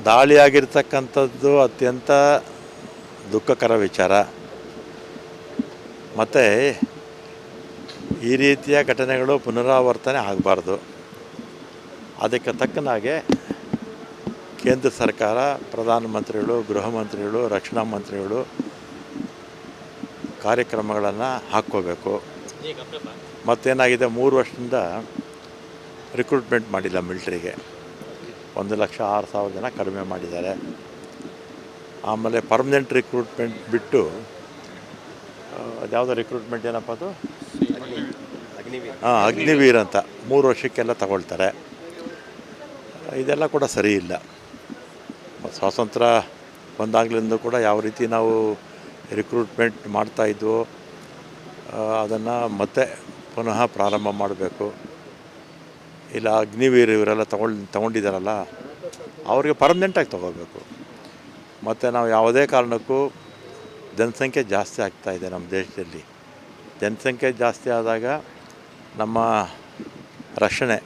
ದಾಳಿಯಾಗಿರ್ತಕ್ಕಂಥದ್ದು ಅತ್ಯಂತ ದುಃಖಕರ ವಿಚಾರ. ಮತ್ತು ಈ ರೀತಿಯ ಘಟನೆಗಳು ಪುನರಾವರ್ತನೆ ಆಗಬಾರ್ದು. ಅದಕ್ಕೆ ತಕ್ಕನಾಗೆ ಕೇಂದ್ರ ಸರ್ಕಾರ, ಪ್ರಧಾನಮಂತ್ರಿಗಳು, ಗೃಹ ಮಂತ್ರಿಗಳು, ರಕ್ಷಣಾ ಮಂತ್ರಿಗಳು ಕಾರ್ಯಕ್ರಮಗಳನ್ನು ಹಾಕ್ಕೋಬೇಕು. ಮತ್ತೇನಾಗಿದೆ, 3 ವರ್ಷದಿಂದ ರಿಕ್ರೂಟ್ಮೆಂಟ್ ಮಾಡಿಲ್ಲ ಮಿಲ್ಟ್ರಿಗೆ. 1,06,000 ಜನ ಕಡಿಮೆ ಮಾಡಿದ್ದಾರೆ. ಆಮೇಲೆ ಪರ್ಮನೆಂಟ್ ರಿಕ್ರೂಟ್ಮೆಂಟ್ ಬಿಟ್ಟು ಅದ್ಯಾವುದೋ ರಿಕ್ರೂಟ್ಮೆಂಟ್ ಏನಪ್ಪ ಅದು, ಅಗ್ನಿವೀರ್ ಅಂತ 3 ವರ್ಷಕ್ಕೆಲ್ಲ ತಗೊಳ್ತಾರೆ. ಇದೆಲ್ಲ ಕೂಡ ಸರಿ ಇಲ್ಲ. ಸ್ವಾತಂತ್ರ್ಯ ಬಂದಾಗಲಿಂದ ಕೂಡ ಯಾವ ರೀತಿ ನಾವು ರಿಕ್ರೂಟ್ಮೆಂಟ್ ಮಾಡ್ತಾಯಿದ್ವೋ ಅದನ್ನು ಮತ್ತೆ ಪುನಃ ಪ್ರಾರಂಭ ಮಾಡಬೇಕು. ಇಲ್ಲ ಅಗ್ನಿವೀರ್ ಇವರೆಲ್ಲ ತಗೊಂಡಿದ್ದಾರಲ್ಲ ಅವ್ರಿಗೆ ಪರ್ಮನೆಂಟಾಗಿ ತಗೋಬೇಕು. ಮತ್ತು ನಾವು ಯಾವುದೇ ಕಾರಣಕ್ಕೂ ಜನಸಂಖ್ಯೆ ಜಾಸ್ತಿ ಆಗ್ತಾಯಿದೆ ನಮ್ಮ ದೇಶದಲ್ಲಿ. ಜನಸಂಖ್ಯೆ ಜಾಸ್ತಿ ಆದಾಗ ನಮ್ಮ ರಕ್ಷಣೆ,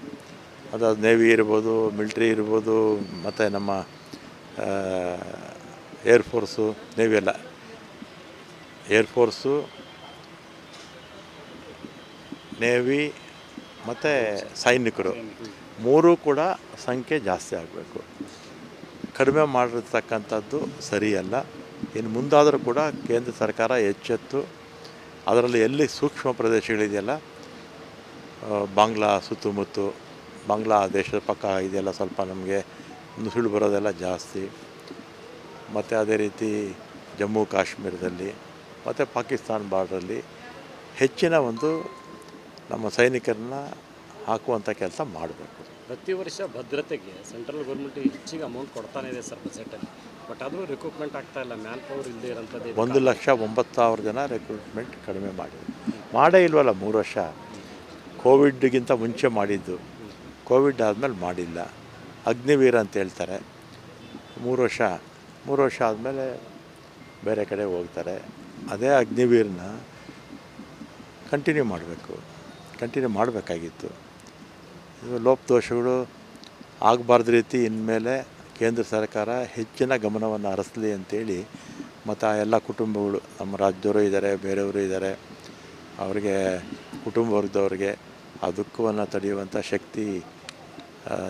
ಅದು ನೇವಿ ಇರ್ಬೋದು, ಮಿಲ್ಟ್ರಿ ಇರ್ಬೋದು, ಮತ್ತು ನಮ್ಮ ಏರ್ಫೋರ್ಸು, ನೇವಿ ಎಲ್ಲ, ಏರ್ಫೋರ್ಸು, ನೇವಿ ಮತ್ತು ಸೈನಿಕರು 3 ಕೂಡ ಸಂಖ್ಯೆ ಜಾಸ್ತಿ ಆಗಬೇಕು. ಕಡಿಮೆ ಮಾಡಿರ್ತಕ್ಕಂಥದ್ದು ಸರಿಯಲ್ಲ. ಇನ್ನು ಮುಂದಾದರೂ ಕೂಡ ಕೇಂದ್ರ ಸರ್ಕಾರ ಎಚ್ಚೆತ್ತು ಅದರಲ್ಲಿ ಎಲ್ಲಿ ಸೂಕ್ಷ್ಮ ಪ್ರದೇಶಗಳಿದೆಯಲ್ಲ, ಬಾಂಗ್ಲಾ ಸುತ್ತಮುತ್ತ, ಬಾಂಗ್ಲಾ ದೇಶದ ಪಕ್ಕ ಇದೆಲ್ಲ ಸ್ವಲ್ಪ ನಮಗೆ ನುಸುಳು ಬರೋದೆಲ್ಲ ಜಾಸ್ತಿ. ಮತ್ತು ಅದೇ ರೀತಿ ಜಮ್ಮು ಕಾಶ್ಮೀರದಲ್ಲಿ ಮತ್ತು ಪಾಕಿಸ್ತಾನ ಬಾರ್ಡ್ರಲ್ಲಿ ಹೆಚ್ಚಿನ ಒಂದು ನಮ್ಮ ಸೈನಿಕರನ್ನ ಹಾಕುವಂಥ ಕೆಲಸ ಮಾಡಬೇಕು. ಪ್ರತಿ ವರ್ಷ ಭದ್ರತೆಗೆ ಸೆಂಟ್ರಲ್ ಗೌರ್ಮೆಂಟ್ ಹೆಚ್ಚಿಗೆ ಅಮೌಂಟ್ ಕೊಡ್ತಾನೆ ಇದೆ ಸರ್ ಬಜೆಟಲ್ಲಿ. ಬಟ್ ಆದರೂ ರಿಕ್ರೂಟ್ಮೆಂಟ್ ಆಗ್ತಾ ಇಲ್ಲ, ಮ್ಯಾನ್ ಪವರ್ ಇಲ್ಲದೆ ಇರೋಂಥದ್ದು. 1,09,000 ಜನ ರಿಕ್ರೂಟ್ಮೆಂಟ್ ಕಡಿಮೆ ಮಾಡೇ ಇಲ್ವಲ್ಲ 3 ವರ್ಷ. ಕೋವಿಡ್ಗಿಂತ ಮುಂಚೆ ಮಾಡಿದ್ದು, ಕೋವಿಡ್ ಆದಮೇಲೆ ಮಾಡಿಲ್ಲ. ಅಗ್ನಿವೀರ ಅಂತ ಹೇಳ್ತಾರೆ, 3 ವರ್ಷ ಆದಮೇಲೆ ಬೇರೆ ಕಡೆ ಹೋಗ್ತಾರೆ. ಅದೇ ಅಗ್ನಿವೀರನ್ನ ಕಂಟಿನ್ಯೂ ಮಾಡಬೇಕಾಗಿತ್ತು. ಲೋಪದೋಷಗಳು ಆಗಬಾರ್ದು ರೀತಿ ಇನ್ಮೇಲೆ ಕೇಂದ್ರ ಸರ್ಕಾರ ಹೆಚ್ಚಿನ ಗಮನವನ್ನು ಹರಿಸಲಿ ಅಂತೇಳಿ, ಮತ್ತು ಆ ಎಲ್ಲ ಕುಟುಂಬಗಳು, ನಮ್ಮ ರಾಜ್ಯದವರು ಇದ್ದಾರೆ, ಬೇರೆಯವರು ಇದ್ದಾರೆ, ಅವರಿಗೆ ಕುಟುಂಬ ವರ್ಗದವ್ರಿಗೆ ಆ ದುಃಖವನ್ನು ತಡೆಯುವಂಥ ಶಕ್ತಿ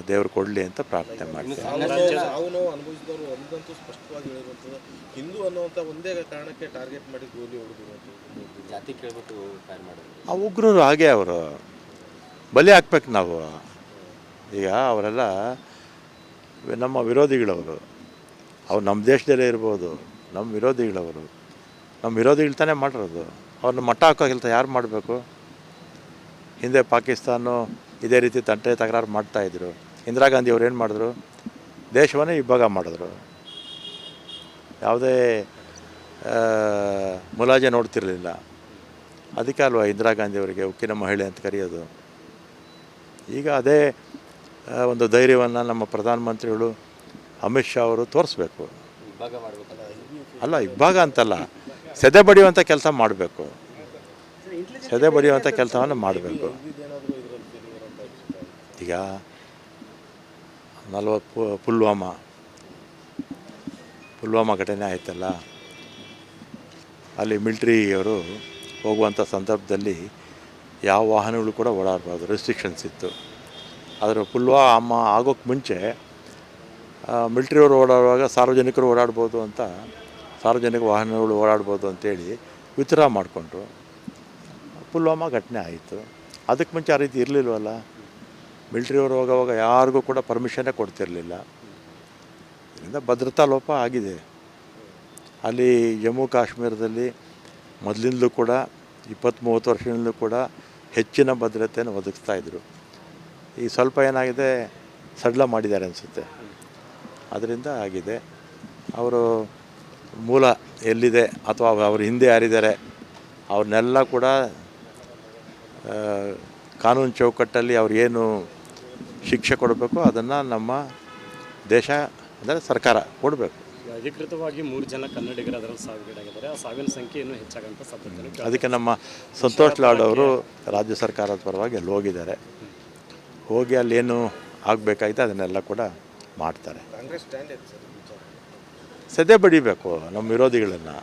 ದೇವರು ಕೊಡಲಿ ಅಂತ ಪ್ರಾರ್ಥನೆ ಮಾಡ್ತೀನಿ. ಅವನು ಅನುಭವಿಸಿದವರು ಒಂದಂತೂ ಸ್ಪಷ್ಟವಾಗಿ ಹೇಳಿರುವಂಥದ್ದು, ಹಿಂದೂ ಅನ್ನುವಂಥ ಒಂದೇ ಕಾರಣಕ್ಕೆ ಟಾರ್ಗೆಟ್ ಮಾಡಿ ಗೋಲಿ ಹೊಡೆದಿರುವಂಥದ್ದು, ಜಾತಿ ಕೇಳ್ಬಿಟ್ಟು ಫೈರ್ ಮಾಡೋದು. ಆ ಉಗ್ರರು ಹಾಗೆ ಅವರು ಬಲಿ ಹಾಕ್ಬೇಕು ನಾವು. ಈಗ ಅವರೆಲ್ಲ ನಮ್ಮ ವಿರೋಧಿಗಳವರು. ಅವ್ರು ನಮ್ಮ ದೇಶದಲ್ಲೇ ಇರ್ಬೋದು, ನಮ್ಮ ವಿರೋಧಿಗಳು ತಾನೇ ಮಾಡಿರೋದು. ಅವ್ರನ್ನ ಮಟ್ಟ ಹಾಕೋ ಕೆಲಸ ಯಾರು ಮಾಡಬೇಕು? ಹಿಂದೆ ಪಾಕಿಸ್ತಾನ ಇದೇ ರೀತಿ ತಕರಾರು ಮಾಡ್ತಾಯಿದ್ರು. ಇಂದಿರಾ ಗಾಂಧಿ ಅವ್ರು ಏನು ಮಾಡಿದ್ರು? ದೇಶವನ್ನೇ ಇಬ್ಬಾಗ ಮಾಡಿದ್ರು. ಯಾವುದೇ ಮುಲಾಜೆ ನೋಡ್ತಿರಲಿಲ್ಲ. ಅದಕ್ಕೆ ಅಲ್ವಾ ಇಂದಿರಾ ಗಾಂಧಿ ಅವರಿಗೆ ಉಕ್ಕಿನ ಮಹಿಳೆ ಅಂತ ಕರೆಯೋದು. ಈಗ ಅದೇ ಒಂದು ಧೈರ್ಯವನ್ನು ನಮ್ಮ ಪ್ರಧಾನಮಂತ್ರಿಗಳು ಅಮಿತ್ ಶಾ ಅವರು ತೋರಿಸ್ಬೇಕು. ಅಲ್ಲ, ಇಬ್ಬಾಗ ಅಂತಲ್ಲ, ಸೆದೆ ಬಡಿಯುವಂಥ ಕೆಲಸ ಮಾಡಬೇಕು. ಕೆಲಸವನ್ನು ಮಾಡಬೇಕು. ಈಗ 40 ಪುಲ್ವಾಮಾ ಘಟನೆ ಆಯ್ತಲ್ಲ, ಅಲ್ಲಿ ಮಿಲ್ಟ್ರಿಯವರು ಹೋಗುವಂಥ ಸಂದರ್ಭದಲ್ಲಿ ಯಾವ ವಾಹನಗಳು ಕೂಡ ಓಡಾಡಬಾರ್ದು, ರೆಸ್ಟ್ರಿಕ್ಷನ್ಸ್ ಇತ್ತು. ಆದರೆ ಪುಲ್ವಾಮಾ ಆಗೋಕ್ಕೆ ಮುಂಚೆ ಮಿಲ್ಟ್ರಿಯವರು ಓಡಾಡುವಾಗ ಸಾರ್ವಜನಿಕರು ಓಡಾಡ್ಬೋದು ಅಂತ, ಸಾರ್ವಜನಿಕ ವಾಹನಗಳು ಓಡಾಡ್ಬೋದು ಅಂತೇಳಿ ವಿತ್ಡ್ರಾ ಮಾಡಿಕೊಂಡ್ರು. ಪುಲ್ವಾಮಾ ಘಟನೆ ಆಯಿತು. ಅದಕ್ಕೆ ಮುಂಚೆ ಆ ರೀತಿ ಇರಲಿಲ್ವಲ್ಲ. ಮಿಲ್ಟ್ರಿಯವರು ಹೋಗೋವಾಗ ಯಾರಿಗೂ ಕೂಡ ಪರ್ಮಿಷನ್ನೇ ಕೊಡ್ತಿರಲಿಲ್ಲ. ಇದರಿಂದ ಭದ್ರತಾ ಲೋಪ ಆಗಿದೆ. ಅಲ್ಲಿ ಜಮ್ಮು ಕಾಶ್ಮೀರದಲ್ಲಿ ಮೊದಲಿಂದಲೂ ಕೂಡ 20-30 ವರ್ಷಗಳಿಂದಲೂ ಕೂಡ ಹೆಚ್ಚಿನ ಭದ್ರತೆಯನ್ನು ಒದಗಿಸ್ತಾಯಿದ್ರು. ಈ ಸ್ವಲ್ಪ ಏನಾಗಿದೆ, ಸಡಿಲ ಮಾಡಿದ್ದಾರೆ ಅನಿಸುತ್ತೆ. ಅದರಿಂದ ಆಗಿದೆ. ಅವರು ಮೂಲ ಎಲ್ಲಿದೆ ಅಥವಾ ಅವ್ರ ಹಿಂದೆ ಯಾರಿದ್ದಾರೆ ಅವ್ರನ್ನೆಲ್ಲ ಕೂಡ ಕಾನೂನು ಚೌಕಟ್ಟಲ್ಲಿ ಅವ್ರಿಗೇನು ಶಿಕ್ಷೆ ಕೊಡಬೇಕು ಅದನ್ನು ನಮ್ಮ ದೇಶ ಅಂದರೆ ಸರ್ಕಾರ ಕೊಡಬೇಕು. ಅಧಿಕೃತವಾಗಿ 3 ಜನ ಕನ್ನಡಿಗರು ಅದರಲ್ಲಿ ಸಾವಿಗೀಡಾಗಿದ್ದಾರೆ. ಆ ಸಾವಿನ ಸಂಖ್ಯೆ ಇನ್ನೂ ಹೆಚ್ಚಾಗಂತ ಸಾಧ್ಯತೆ. ಅದಕ್ಕೆ ನಮ್ಮ ಸಂತೋಷ್ ಲಾಡ್ ಅವರು ರಾಜ್ಯ ಸರ್ಕಾರದ ಪರವಾಗಿ ಅಲ್ಲಿ ಹೋಗಿದ್ದಾರೆ. ಹೋಗಿ ಅಲ್ಲೇನು ಆಗಬೇಕಾಗಿದೆ ಅದನ್ನೆಲ್ಲ ಕೂಡ ಮಾಡ್ತಾರೆ. ಕಾಂಗ್ರೆಸ್ ಸ್ಟ್ಯಾಂಡ್ ಇದೆ ಸರ್ ಈ ವಿಚಾರ. ಸದ್ಯ ಬಡಿಬೇಕು ನಮ್ಮ ವಿರೋಧಿಗಳನ್ನು.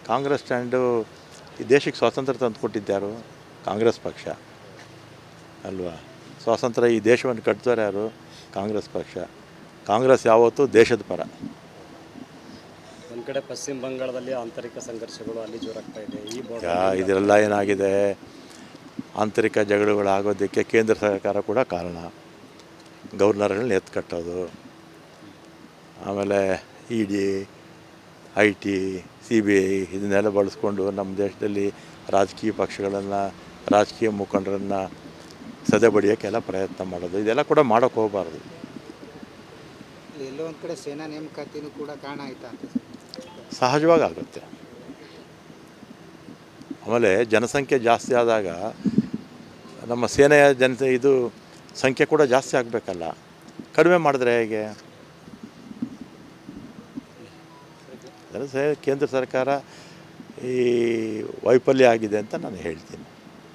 ಕಾಂಗ್ರೆಸ್ ಸ್ಟ್ಯಾಂಡು ಈ ದೇಶಕ್ಕೆ ಸ್ವಾತಂತ್ರ್ಯ ತಂದು ಕೊಟ್ಟಿದ್ದ್ಯಾರು? ಕಾಂಗ್ರೆಸ್ ಪಕ್ಷ ಅಲ್ವಾ? ಸ್ವಾತಂತ್ರ್ಯ ಈ ದೇಶವನ್ನು ಕಟ್ತಾರೆ ಯಾರು? ಕಾಂಗ್ರೆಸ್ ಪಕ್ಷ. ಕಾಂಗ್ರೆಸ್ ಯಾವತ್ತೂ ದೇಶದ ಪರ. ಒಂದು ಕಡೆ ಪಶ್ಚಿಮ ಬಂಗಾಳದಲ್ಲಿ ಆಂತರಿಕ ಸಂಘರ್ಷಗಳು ಅಲ್ಲಿ ಜೋರಾಗ್ತಾ ಇದೆ. ಈ ಈಗ ಇದೆಲ್ಲ ಏನಾಗಿದೆ, ಆಂತರಿಕ ಜಗಳಗಳಾಗೋದಕ್ಕೆ ಕೇಂದ್ರ ಸರ್ಕಾರ ಕೂಡ ಕಾರಣ. ಗವರ್ನರ್ಗಳನ್ನ ಎತ್ಕಟ್ಟೋದು, ಆಮೇಲೆ ED, IT, CBI ಇದನ್ನೆಲ್ಲ ಬಳಸ್ಕೊಂಡು ನಮ್ಮ ದೇಶದಲ್ಲಿ ರಾಜಕೀಯ ಪಕ್ಷಗಳನ್ನು, ರಾಜಕೀಯ ಮುಖಂಡರನ್ನು ಸದೆ ಬಡಿಯೋಕ್ಕೆಲ್ಲ ಪ್ರಯತ್ನ ಮಾಡೋದು, ಇದೆಲ್ಲ ಕೂಡ ಮಾಡೋಕ್ಕೆ ಹೋಗಬಾರ್ದು. ಎಲ್ಲೋ ಒಂದು ಕಡೆ ಸೇನಾ ನೇಮಕಾತಿನೂ ಕೂಡ ಕಾರಣ ಆಯ್ತಾ ಅಂತ ಸಹಜವಾಗಿ ಆಗುತ್ತೆ. ಆಮೇಲೆ ಜನಸಂಖ್ಯೆ ಜಾಸ್ತಿ ಆದಾಗ ನಮ್ಮ ಸೇನೆಯ ಇದು ಸಂಖ್ಯೆ ಕೂಡ ಜಾಸ್ತಿ ಆಗಬೇಕಲ್ಲ. ಕಡಿಮೆ ಮಾಡಿದ್ರೆ ಹೇಗೆ? ಕೇಂದ್ರ ಸರ್ಕಾರ ಈ ವೈಫಲ್ಯ ಆಗಿದೆ ಅಂತ ನಾನು ಹೇಳ್ತೀನಿ.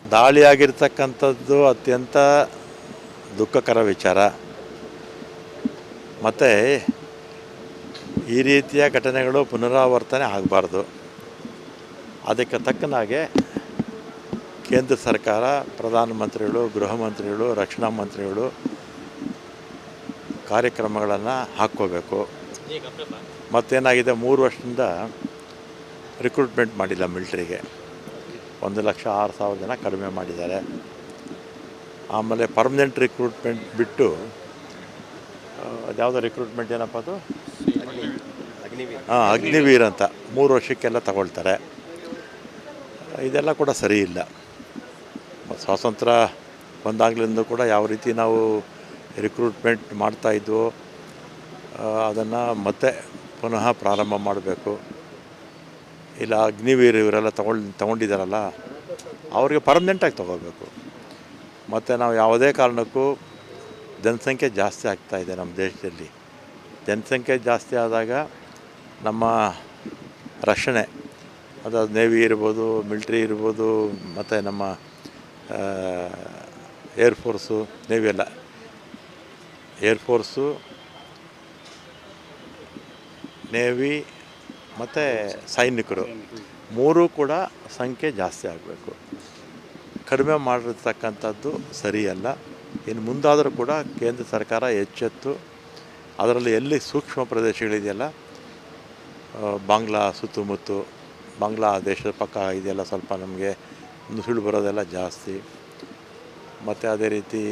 ದಾಳಿಯಾಗಿರ್ತಕ್ಕಂಥದ್ದು ಅತ್ಯಂತ ದುಃಖಕರ ವಿಚಾರ. ಮತ್ತು ಈ ರೀತಿಯ ಘಟನೆಗಳು ಪುನರಾವರ್ತನೆ ಆಗಬಾರ್ದು. ಅದಕ್ಕೆ ತಕ್ಕನಾಗೆ ಕೇಂದ್ರ ಸರ್ಕಾರ, ಪ್ರಧಾನಮಂತ್ರಿಗಳು, ಗೃಹ ಮಂತ್ರಿಗಳು, ರಕ್ಷಣಾ ಮಂತ್ರಿಗಳು ಕಾರ್ಯಕ್ರಮಗಳನ್ನು ಹಾಕ್ಕೋಬೇಕು. ಮತ್ತೇನಾಗಿದೆ, 3 ವರ್ಷದಿಂದ ರಿಕ್ರೂಟ್ಮೆಂಟ್ ಮಾಡಿಲ್ಲ ಮಿಲ್ಟ್ರಿಗೆ. 1,06,000 ಜನ ಕಡಿಮೆ ಮಾಡಿದ್ದಾರೆ. ಆಮೇಲೆ ಪರ್ಮನೆಂಟ್ ರಿಕ್ರೂಟ್ಮೆಂಟ್ ಬಿಟ್ಟು ಅದ್ಯಾವುದೋ ರಿಕ್ರೂಟ್ಮೆಂಟ್ ಏನಪ್ಪ ಅದು, ಅಗ್ನಿವೀರ್ ಅಂತ 3 ವರ್ಷಕ್ಕೆಲ್ಲ ತಗೊಳ್ತಾರೆ. ಇದೆಲ್ಲ ಕೂಡ ಸರಿ ಇಲ್ಲ. ಸ್ವಾತಂತ್ರ್ಯ ಬಂದಾಗಲಿಂದ ಕೂಡ ಯಾವ ರೀತಿ ನಾವು ರಿಕ್ರೂಟ್ಮೆಂಟ್ ಮಾಡ್ತಾಯಿದ್ವೋ ಅದನ್ನು ಮತ್ತೆ ಪುನಃ ಪ್ರಾರಂಭ ಮಾಡಬೇಕು. ಇಲ್ಲ ಅಗ್ನಿವೀರ್ ಇವರೆಲ್ಲ ತಗೊಂಡಿದ್ದಾರಲ್ಲ ಅವ್ರಿಗೆ ಪರ್ಮನೆಂಟಾಗಿ ತಗೋಬೇಕು. ಮತ್ತು ನಾವು ಯಾವುದೇ ಕಾರಣಕ್ಕೂ ಜನಸಂಖ್ಯೆ ಜಾಸ್ತಿ ಆಗ್ತಾಯಿದೆ ನಮ್ಮ ದೇಶದಲ್ಲಿ. ಜನಸಂಖ್ಯೆ ಜಾಸ್ತಿ ಆದಾಗ ನಮ್ಮ ರಕ್ಷಣೆ, ಅದು ನೇವಿ ಇರ್ಬೋದು, ಮಿಲ್ಟ್ರಿ ಇರ್ಬೋದು, ಮತ್ತು ನಮ್ಮ ಏರ್ಫೋರ್ಸು, ನೇವಿ ಎಲ್ಲ, ಏರ್ಫೋರ್ಸು, ನೇವಿ ಮತ್ತು ಸೈನಿಕರು 3 ಕೂಡ ಸಂಖ್ಯೆ ಜಾಸ್ತಿ ಆಗಬೇಕು. ಕಡಿಮೆ ಮಾಡಿರ್ತಕ್ಕಂಥದ್ದು ಸರಿಯಲ್ಲ. ಇನ್ನು ಮುಂದಾದರೂ ಕೂಡ ಕೇಂದ್ರ ಸರ್ಕಾರ ಎಚ್ಚೆತ್ತು ಅದರಲ್ಲಿ ಎಲ್ಲಿ ಸೂಕ್ಷ್ಮ ಪ್ರದೇಶಗಳಿದೆಯಲ್ಲ, ಬಾಂಗ್ಲಾ ಸುತ್ತಮುತ್ತ, ಬಾಂಗ್ಲಾ ದೇಶದ ಪಕ್ಕ ಇದೆಲ್ಲ ಸ್ವಲ್ಪ ನಮಗೆ ನುಸುಳು ಬರೋದೆಲ್ಲ ಜಾಸ್ತಿ. ಮತ್ತು ಅದೇ ರೀತಿ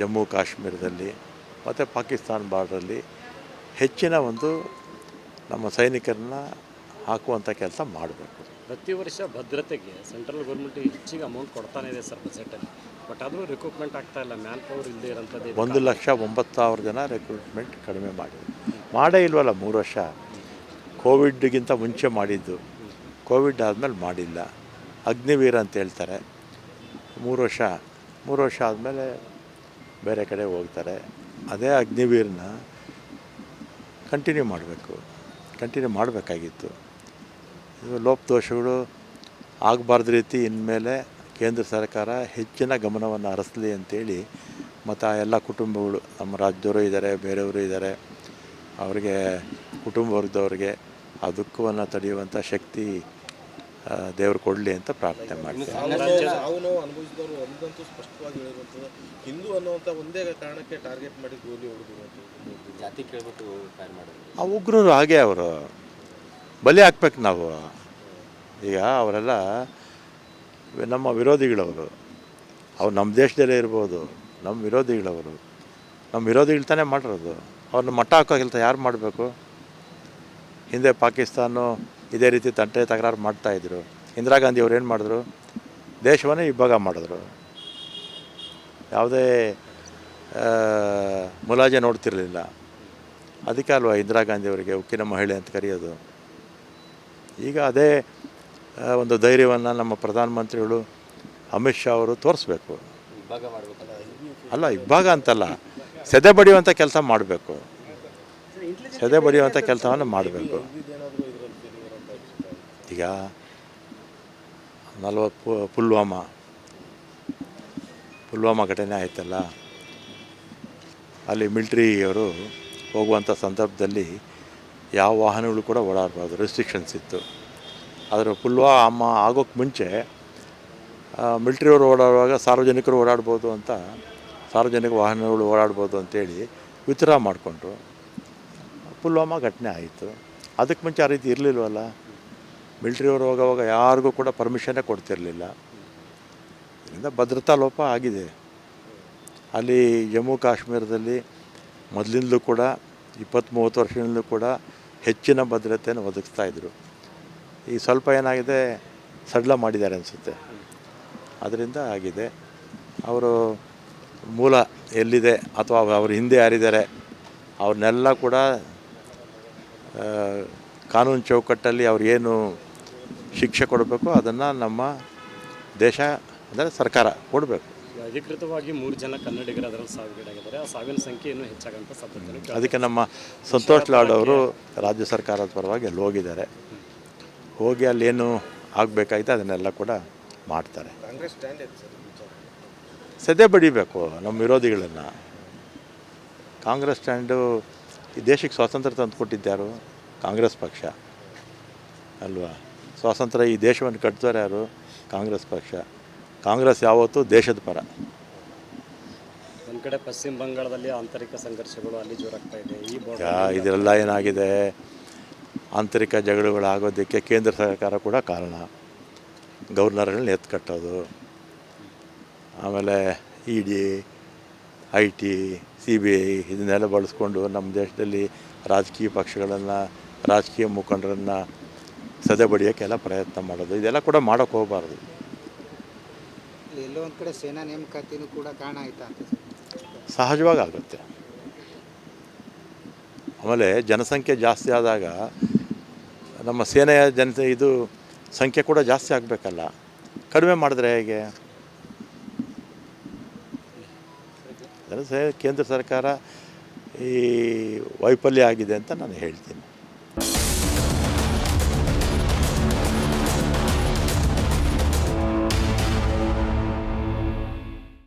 ಜಮ್ಮು ಕಾಶ್ಮೀರದಲ್ಲಿ ಮತ್ತು ಪಾಕಿಸ್ತಾನ ಬಾರ್ಡ್ರಲ್ಲಿ ಹೆಚ್ಚಿನ ಒಂದು ನಮ್ಮ ಸೈನಿಕರನ್ನ ಹಾಕುವಂಥ ಕೆಲಸ ಮಾಡಬೇಕು. ಪ್ರತಿ ವರ್ಷ ಭದ್ರತೆಗೆ ಸೆಂಟ್ರಲ್ ಗೌರ್ಮೆಂಟ್ ಹೆಚ್ಚಿಗೆ ಅಮೌಂಟ್ ಕೊಡ್ತಾನೆ ಇದೆ ಸರ್ ಬಜೆಟಲ್ಲಿ. ಬಟ್ ಆದರೂ ರಿಕ್ರೂಟ್ಮೆಂಟ್ ಆಗ್ತಾ ಇಲ್ಲ, ಮ್ಯಾನ್ ಪವರ್ ಇಲ್ಲದೆ ಇರೋಂಥದ್ದು. 1,09,000 ಜನ ರಿಕ್ರೂಟ್ಮೆಂಟ್ ಕಡಿಮೆ ಮಾಡೇ ಇಲ್ವಲ್ಲ 3 ವರ್ಷ. ಕೋವಿಡ್ಗಿಂತ ಮುಂಚೆ ಮಾಡಿದ್ದು, ಕೋವಿಡ್ ಆದಮೇಲೆ ಮಾಡಿಲ್ಲ. ಅಗ್ನಿವೀರ ಅಂತ ಹೇಳ್ತಾರೆ, 3 ವರ್ಷ ಆದಮೇಲೆ ಬೇರೆ ಕಡೆ ಹೋಗ್ತಾರೆ. ಅದೇ ಅಗ್ನಿವೀರನ್ನ ಕಂಟಿನ್ಯೂ ಮಾಡಬೇಕಾಗಿತ್ತು. ಲೋಪದೋಷಗಳು ಆಗಬಾರ್ದು ರೀತಿ ಇನ್ಮೇಲೆ ಕೇಂದ್ರ ಸರ್ಕಾರ ಹೆಚ್ಚಿನ ಗಮನವನ್ನು ಹರಿಸಲಿ ಅಂತೇಳಿ, ಮತ್ತು ಆ ಎಲ್ಲ ಕುಟುಂಬಗಳು, ನಮ್ಮ ರಾಜ್ಯದವರು ಇದ್ದಾರೆ, ಬೇರೆಯವರು ಇದ್ದಾರೆ, ಅವರಿಗೆ ಕುಟುಂಬ ವರ್ಗದವ್ರಿಗೆ ಆ ದುಃಖವನ್ನು ತಡೆಯುವಂಥ ಶಕ್ತಿ ದೇವರು ಕೊಡಲಿ ಅಂತ ಪ್ರಾರ್ಥನೆ ಮಾಡ್ತೀನಿ. ಸಾವು ನೋವು ಅನುಭವಿಸಿದವರು ಒಂದಂತೂ ಸ್ಪಷ್ಟವಾಗಿ ಹೇಳಿರುವಂಥದ್ದು, ಹಿಂದೂ ಅನ್ನುವಂಥ ಒಂದೇ ಕಾರಣಕ್ಕೆ ಟಾರ್ಗೆಟ್ ಮಾಡಿ ಗೋಲಿ ಹೊಡೆದಿರುವಂಥದ್ದು, ಜಾತಿ ಕೇಳ್ಬಿಟ್ಟು ಫೈರ್ ಮಾಡೋದು. ಆ ಉಗ್ರರು ಹಾಗೆ ಅವರು ಬಲಿ ಹಾಕ್ಬೇಕು ನಾವು. ಈಗ ಅವರೆಲ್ಲ ನಮ್ಮ ವಿರೋಧಿಗಳವರು, ಅವ್ರು ನಮ್ಮ ದೇಶದಲ್ಲೇ ಇರ್ಬೋದು, ನಮ್ಮ ವಿರೋಧಿಗಳು ತಾನೇ ಮಾಡಿರೋದು. ಅವ್ರನ್ನ ಮಟ್ಟ ಹಾಕೋ ಕೆಲಸ ಯಾರು ಮಾಡಬೇಕು? ಹಿಂದೆ ಪಾಕಿಸ್ತಾನ ಇದೇ ರೀತಿ ತಕರಾರು ಮಾಡ್ತಾಯಿದ್ರು. ಇಂದಿರಾ ಗಾಂಧಿ ಅವ್ರು ಏನು ಮಾಡಿದ್ರು? ದೇಶವನ್ನೇ ಇಬ್ಬಾಗ ಮಾಡಿದ್ರು. ಯಾವುದೇ ಮುಲಾಜೆ ನೋಡ್ತಿರಲಿಲ್ಲ. ಅದಕ್ಕೆ ಅಲ್ವಾ ಇಂದಿರಾ ಗಾಂಧಿ ಅವರಿಗೆ ಉಕ್ಕಿನ ಮಹಿಳೆ ಅಂತ ಕರೆಯೋದು. ಈಗ ಅದೇ ಒಂದು ಧೈರ್ಯವನ್ನು ನಮ್ಮ ಪ್ರಧಾನಮಂತ್ರಿಗಳು ಅಮಿತ್ ಶಾ ಅವರು ತೋರಿಸ್ಬೇಕು. ಅಲ್ಲ, ಇಬ್ಬಾಗ ಅಂತಲ್ಲ, ಸೆದೆ ಬಡಿಯುವಂಥ ಕೆಲಸ ಮಾಡಬೇಕು. ಕೆಲಸವನ್ನು ಮಾಡಬೇಕು. ಈಗ 40 ಪುಲ್ವಾಮಾ ಘಟನೆ ಆಯ್ತಲ್ಲ, ಅಲ್ಲಿ ಮಿಲ್ಟ್ರಿಯವರು ಹೋಗುವಂಥ ಸಂದರ್ಭದಲ್ಲಿ ಯಾವ ವಾಹನಗಳು ಕೂಡ ಓಡಾಡಬಾರ್ದು, ರೆಸ್ಟ್ರಿಕ್ಷನ್ಸ್ ಇತ್ತು. ಆದರೆ ಪುಲ್ವಾಮಾ ಆಗೋಕ್ಕೆ ಮುಂಚೆ ಮಿಲ್ಟ್ರಿಯವರು ಓಡಾಡುವಾಗ ಸಾರ್ವಜನಿಕರು ಓಡಾಡ್ಬೋದು ಅಂತ, ಸಾರ್ವಜನಿಕ ವಾಹನಗಳು ಓಡಾಡ್ಬೋದು ಅಂತೇಳಿ ವಿತ್ಡ್ರಾ ಮಾಡಿಕೊಂಡ್ರು. ಪುಲ್ವಾಮಾ ಘಟನೆ ಆಯಿತು. ಅದಕ್ಕೆ ಮುಂಚೆ ಆ ರೀತಿ ಇರಲಿಲ್ವಲ್ಲ. ಮಿಲ್ಟ್ರಿಯವರು ಹೋಗೋವಾಗ ಯಾರಿಗೂ ಕೂಡ ಪರ್ಮಿಷನ್ನೇ ಕೊಡ್ತಿರಲಿಲ್ಲ. ಇದರಿಂದ ಭದ್ರತಾ ಲೋಪ ಆಗಿದೆ. ಅಲ್ಲಿ ಜಮ್ಮು ಕಾಶ್ಮೀರದಲ್ಲಿ ಮೊದಲಿಂದಲೂ ಕೂಡ 20-30 ವರ್ಷದಿಂದಲೂ ಕೂಡ ಹೆಚ್ಚಿನ ಭದ್ರತೆಯನ್ನು ಒದಗಿಸ್ತಾಯಿದ್ರು. ಈ ಸ್ವಲ್ಪ ಏನಾಗಿದೆ, ಸಡ್ಲ ಮಾಡಿದ್ದಾರೆ ಅನಿಸುತ್ತೆ. ಅದರಿಂದ ಆಗಿದೆ. ಅವರು ಮೂಲ ಎಲ್ಲಿದೆ ಅಥವಾ ಅವ್ರ ಹಿಂದೆ ಯಾರಿದ್ದಾರೆ ಅವ್ರನ್ನೆಲ್ಲ ಕೂಡ ಕಾನೂನು ಚೌಕಟ್ಟಲ್ಲಿ ಅವ್ರಿಗೇನು ಶಿಕ್ಷೆ ಕೊಡಬೇಕು ಅದನ್ನು ನಮ್ಮ ದೇಶ ಅಂದರೆ ಸರ್ಕಾರ ಕೊಡಬೇಕು. ಅಧಿಕೃತವಾಗಿ 3 ಜನ ಕನ್ನಡಿಗರು ಅದರಲ್ಲಿ ಸಾವಿಗೀಡಾಗಿದ್ದಾರೆ. ಆ ಸಾವಿನ ಸಂಖ್ಯೆ ಇನ್ನೂ ಹೆಚ್ಚಾಗಂಥ ಸಾಧ್ಯತೆ. ಅದಕ್ಕೆ ನಮ್ಮ ಸಂತೋಷ್ ಲಾಡ್ ಅವರು ರಾಜ್ಯ ಸರ್ಕಾರದ ಪರವಾಗಿ ಅಲ್ಲಿ ಹೋಗಿದ್ದಾರೆ. ಹೋಗಿ ಅಲ್ಲೇನು ಆಗಬೇಕಾಗಿದೆ ಅದನ್ನೆಲ್ಲ ಕೂಡ ಮಾಡ್ತಾರೆ. ಕಾಂಗ್ರೆಸ್ ಸ್ಟ್ಯಾಂಡ್ ಇದೆ ಸರ್ ವಿಚಾರ. ಸದ್ಯ ಬಡಿಬೇಕು ನಮ್ಮ ವಿರೋಧಿಗಳನ್ನು. ಕಾಂಗ್ರೆಸ್ ಸ್ಟ್ಯಾಂಡು ಈ ದೇಶಕ್ಕೆ ಸ್ವಾತಂತ್ರ್ಯ ತಂದುಕೊಟ್ಟಿದ್ದಾರು ಕಾಂಗ್ರೆಸ್ ಪಕ್ಷ ಅಲ್ವಾ. ಸ್ವಾತಂತ್ರ್ಯ ಈ ದೇಶವನ್ನು ಕಟ್ತಾರೆ ಯಾರು? ಕಾಂಗ್ರೆಸ್ ಪಕ್ಷ. ಕಾಂಗ್ರೆಸ್ ಯಾವತ್ತೂ ದೇಶದ ಪರ. ಒಂದು ಕಡೆ ಪಶ್ಚಿಮ ಬಂಗಾಳದಲ್ಲಿ ಆಂತರಿಕ ಸಂಘರ್ಷಗಳು ಅಲ್ಲಿ ಜೋರಾಗ್ತಾ ಇದೆ. ಇದೆಲ್ಲ ಏನಾಗಿದೆ, ಆಂತರಿಕ ಜಗಳಗಳಾಗೋದಕ್ಕೆ ಕೇಂದ್ರ ಸರ್ಕಾರ ಕೂಡ ಕಾರಣ. ಗವರ್ನರ್ಗಳನ್ನ ಎತ್ಕಟ್ಟೋದು, ಆಮೇಲೆ ED, IT, CBI ಇದನ್ನೆಲ್ಲ ಬಳಸ್ಕೊಂಡು ನಮ್ಮ ದೇಶದಲ್ಲಿ ರಾಜಕೀಯ ಪಕ್ಷಗಳನ್ನು, ರಾಜಕೀಯ ಮುಖಂಡರನ್ನು ಸದೆ ಬಡಿಯೋಕ್ಕೆಲ್ಲ ಪ್ರಯತ್ನ ಮಾಡೋದು, ಇದೆಲ್ಲ ಕೂಡ ಮಾಡೋಕ್ಕೆ ಹೋಗಬಾರ್ದು. ಎಲ್ಲೋ ಒಂದು ಕಡೆ ಸೇನಾ ನೇಮಕಾತಿನೂ ಕೂಡ ಕಾರಣ ಆಯ್ತಾ ಅಂತ ಸಹಜವಾಗಿ ಆಗುತ್ತೆ. ಆಮೇಲೆ ಜನಸಂಖ್ಯೆ ಜಾಸ್ತಿ ಆದಾಗ ನಮ್ಮ ಸೇನೆಯ ಇದು ಸಂಖ್ಯೆ ಕೂಡ ಜಾಸ್ತಿ ಆಗಬೇಕಲ್ಲ. ಕಡಿಮೆ ಮಾಡಿದ್ರೆ ಹೇಗೆ? ಕೇಂದ್ರ ಸರ್ಕಾರ ಈ ವೈಫಲ್ಯ ಆಗಿದೆ ಅಂತ ನಾನು ಹೇಳ್ತೀನಿ.